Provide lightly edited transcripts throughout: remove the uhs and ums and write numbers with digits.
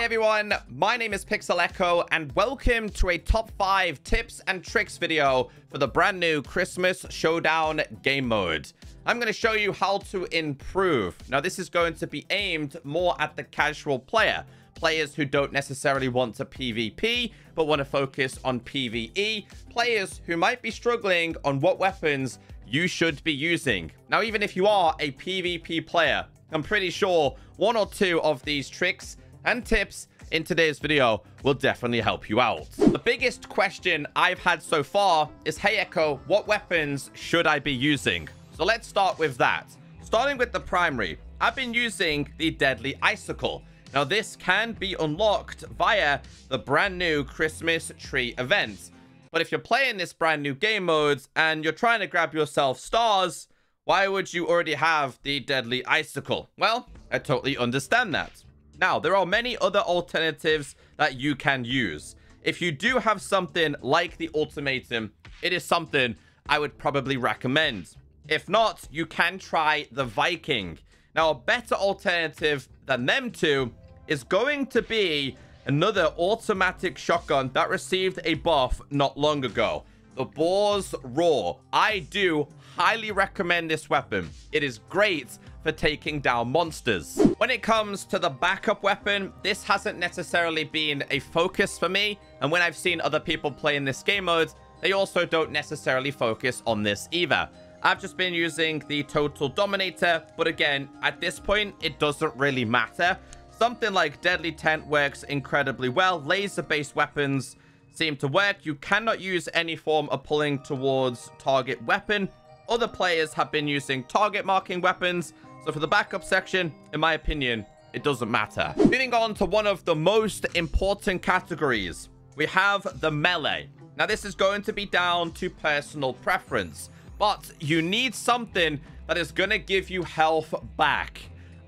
Hey everyone, my name is ECKO and welcome to a top 5 tips and tricks video for the brand new Christmas Showdown game mode. I'm going to show you how to improve. Now this is going to be aimed more at the casual player, players who don't necessarily want to PvP but want to focus on PvE, players who might be struggling on what weapons you should be using. Now even if you are a PvP player, I'm pretty sure one or two of these tricks and tips in today's video will definitely help you out. The biggest question I've had so far is, hey ECKO, what weapons should I be using? So let's start with that. Starting with the primary, I've been using the deadly icicle. Now this can be unlocked via the brand new Christmas tree event. But if you're playing this brand new game mode and you're trying to grab yourself stars, why would you already have the deadly icicle? Well, I totally understand that. Now, there are many other alternatives that you can use. If you do have something like the ultimatum, it is something I would probably recommend. If not, you can try the Viking. Now, a better alternative than them two is going to be another automatic shotgun that received a buff not long ago. The Boar's Roar. I do highly recommend this weapon. It is great for taking down monsters. When it comes to the backup weapon, this hasn't necessarily been a focus for me. And when I've seen other people play in this game mode, they also don't necessarily focus on this either. I've just been using the Total Dominator, but again, at this point, it doesn't really matter. Something like Deadly Tent works incredibly well. Laser-based weapons seem to work. You cannot use any form of pulling towards target weapon. Other players have been using target marking weapons. So for the backup section, in my opinion, it doesn't matter. Moving on to one of the most important categories, we have the melee. Now this is going to be down to personal preference, but you need something that is going to give you health back.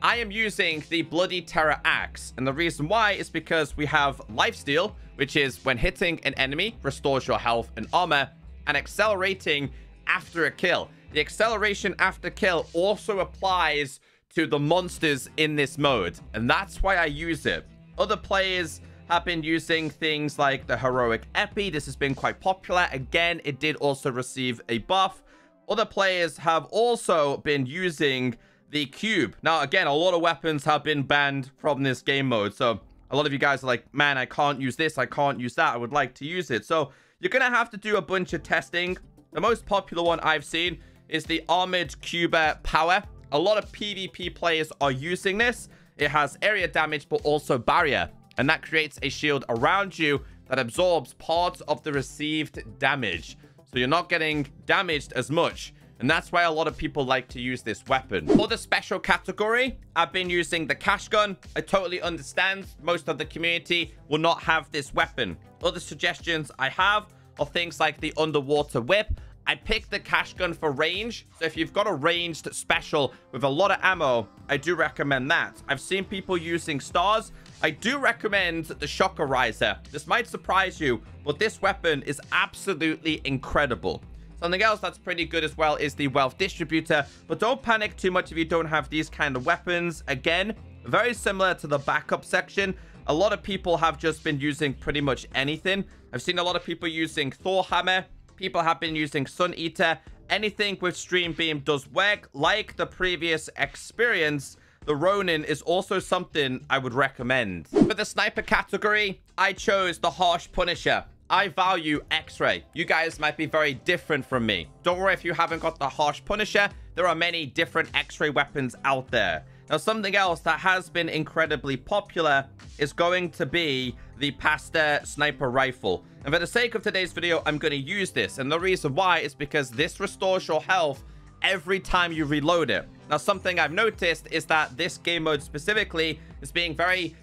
I am using the Bloody Terror Axe, and the reason why is because we have Lifesteal, which is when hitting an enemy, restores your health and armor, and accelerating after a kill. The acceleration after kill also applies to the monsters in this mode, and that's why I use it. Other players have been using things like the Heroic Epi. This has been quite popular. Again, it did also receive a buff. Other players have also been using the Cube. Now, again, a lot of weapons have been banned from this game mode, so a lot of you guys are like, man, I can't use this, I can't use that, I would like to use it. So you're gonna have to do a bunch of testing. The most popular one I've seen is the Armored Cuber Power. A lot of PvP players are using this. It has area damage, but also barrier. And that creates a shield around you that absorbs part of the received damage. So you're not getting damaged as much. And that's why a lot of people like to use this weapon. For the special category, I've been using the Cash Gun. I totally understand most of the community will not have this weapon. Other suggestions I have are things like the Underwater Whip. I picked the Cash Gun for range, so if you've got a ranged special with a lot of ammo, I do recommend that. I've seen people using stars. I do recommend the Shocker Riser. This might surprise you, but this weapon is absolutely incredible. Something else that's pretty good as well is the Wealth Distributor, but don't panic too much if you don't have these kind of weapons. Again, very similar to the backup section. A lot of people have just been using pretty much anything. I've seen a lot of people using Thor Hammer. People have been using Sun Eater. Anything with Stream Beam does work. Like the previous experience, the Ronin is also something I would recommend. For the sniper category, I chose the Harsh Punisher. I value X-Ray. You guys might be very different from me. Don't worry if you haven't got the Harsh Punisher. There are many different X-Ray weapons out there. Now, something else that has been incredibly popular is going to be the Pastor Sniper Rifle. And for the sake of today's video, I'm going to use this. And the reason why is because this restores your health every time you reload it. Now, something I've noticed is that this game mode specifically is being very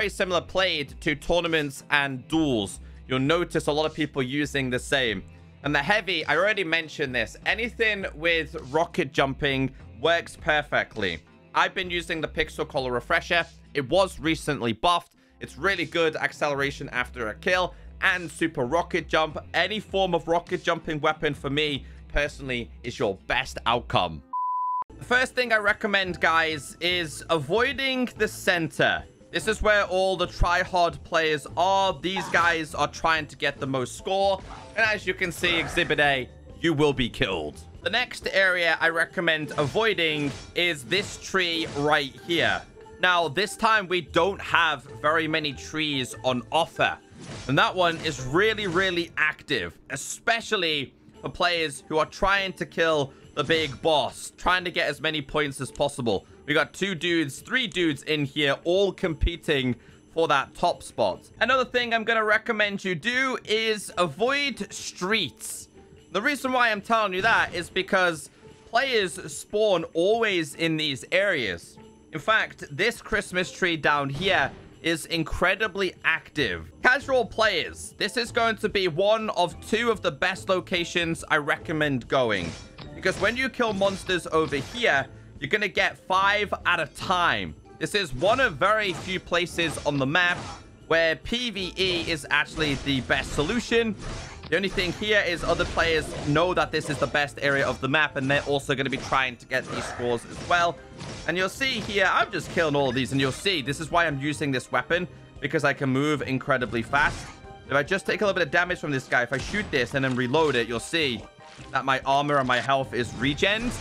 similar played to tournaments and duels. You'll notice a lot of people using the same. And the heavy, I already mentioned this. Anything with rocket jumping works perfectly. I've been using the Pixel Color Refresher. It was recently buffed. It's really good acceleration after a kill and super rocket jump. Any form of rocket jumping weapon for me personally is your best outcome. The first thing I recommend, guys, is avoiding the center. This is where all the try-hard players are. These guys are trying to get the most score. And as you can see, Exhibit A, you will be killed. The next area I recommend avoiding is this tree right here. Now, this time we don't have very many trees on offer. And that one is really, really active, especially for players who are trying to kill the big boss, trying to get as many points as possible. We got 3 dudes in here, all competing for that top spot. Another thing I'm going to recommend you do is avoid streets. The reason why I'm telling you that is because players spawn always in these areas. In fact, this Christmas tree down here is incredibly active. Casual players, this is going to be one of 2 of the best locations I recommend going. Because when you kill monsters over here, you're going to get 5 at a time. This is one of very few places on the map where PvE is actually the best solution. The only thing here is other players know that this is the best area of the map, and they're also going to be trying to get these scores as well. And you'll see here, I'm just killing all of these, and you'll see this is why I'm using this weapon, because I can move incredibly fast. If I just take a little bit of damage from this guy, if I shoot this and then reload it, you'll see that my armor and my health is regened.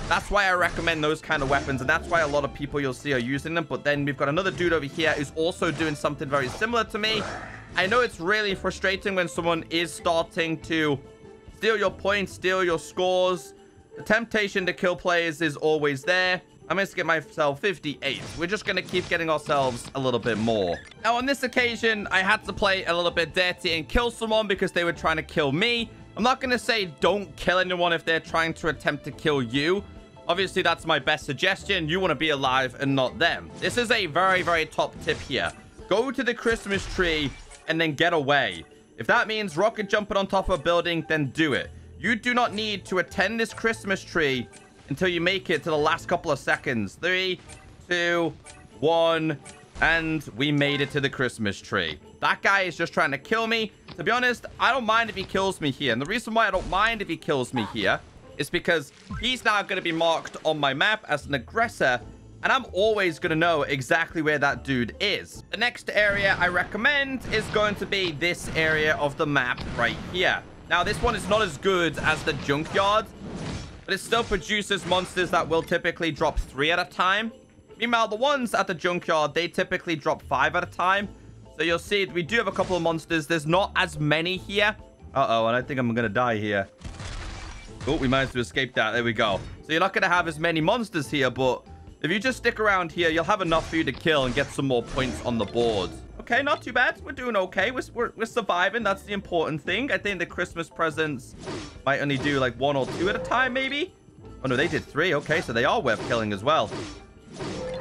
That's why I recommend those kind of weapons, and that's why a lot of people you'll see are using them. But then we've got another dude over here who's also doing something very similar to me. I know it's really frustrating when someone is starting to steal your points, steal your scores. The temptation to kill players is always there. I'm going to get myself 58. We're just going to keep getting ourselves a little bit more. Now, on this occasion, I had to play a little bit dirty and kill someone because they were trying to kill me. I'm not going to say don't kill anyone if they're trying to attempt to kill you. Obviously, that's my best suggestion. You want to be alive and not them. This is a very, very top tip here. Go to the Christmas tree and then get away. If that means rocket jumping on top of a building, then do it. You do not need to attend this Christmas tree until you make it to the last couple of seconds. 3, 2, 1, and we made it to the Christmas tree. That guy is just trying to kill me. To be honest, I don't mind if he kills me here. And the reason why I don't mind if he kills me here is because he's now going to be marked on my map as an aggressor, and I'm always going to know exactly where that dude is. The next area I recommend is going to be this area of the map right here. Now, this one is not as good as the junkyard, but it still produces monsters that will typically drop 3 at a time. Meanwhile, the ones at the junkyard, they typically drop 5 at a time. So you'll see we do have a couple of monsters. There's not as many here. Uh-oh, and I think I'm going to die here. Oh, we managed to escape that. There we go. So you're not going to have as many monsters here, but if you just stick around here, you'll have enough for you to kill and get some more points on the board. Okay, not too bad. We're doing okay. We're surviving. That's the important thing. I think the Christmas presents might only do like 1 or 2 at a time, maybe. Oh, no, they did 3. Okay, so they are worth killing as well.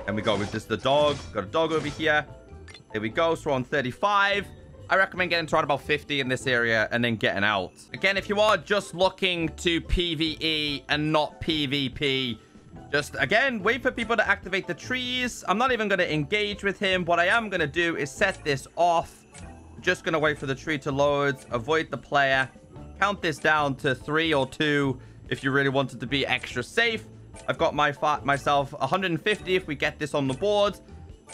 And we go with this, the dog. We've got a dog over here. There we go. So we're on 35. I recommend getting to around about 50 in this area and then getting out. Again, if you are just looking to PvE and not PvP, just, again, wait for people to activate the trees. I'm not even going to engage with him. What I am going to do is set this off. Just going to wait for the tree to load. Avoid the player. Count this down to 3 or 2 if you really wanted to be extra safe. I've got myself 150 if we get this on the board.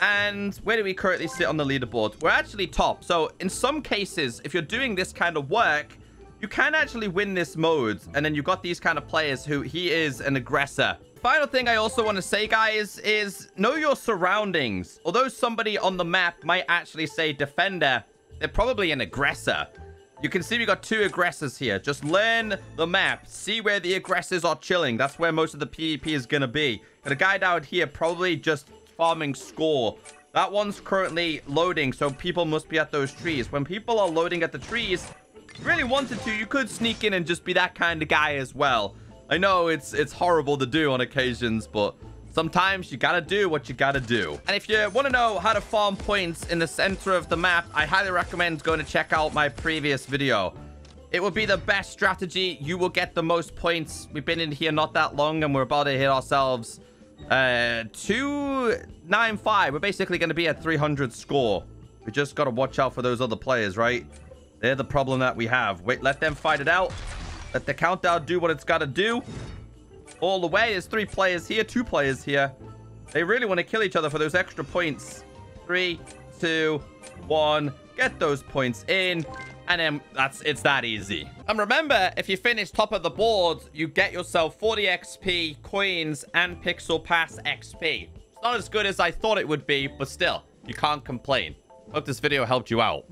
And where do we currently sit on the leaderboard? We're actually top. So in some cases, if you're doing this kind of work, you can actually win this mode. And then you've got these kind of players who he is an aggressor. Final thing I also want to say, guys, is know your surroundings. Although somebody on the map might actually say defender, they're probably an aggressor. You can see we got 2 aggressors here. Just learn the map. See where the aggressors are chilling. That's where most of the PvP is going to be. And a guy down here probably just farming score. That one's currently loading, so people must be at those trees. When people are loading at the trees, if you really wanted to, you could sneak in and just be that kind of guy as well. I know it's horrible to do on occasions, but sometimes you gotta do what you gotta do. And if you want to know how to farm points in the center of the map, I highly recommend going to check out my previous video. It will be the best strategy. You will get the most points. We've been in here not that long, and we're about to hit ourselves 295. We're basically going to be at 300 score. We just got to watch out for those other players, right? They're the problem that we have. Wait, let them fight it out. Let the countdown do what it's got to do. All the way. There's 3 players here, 2 players here. They really want to kill each other for those extra points. 3, 2, 1. Get those points in. And then it's that easy. And remember, if you finish top of the board, you get yourself 40 XP, coins, and Pixel Pass XP. It's not as good as I thought it would be, but still, you can't complain. Hope this video helped you out.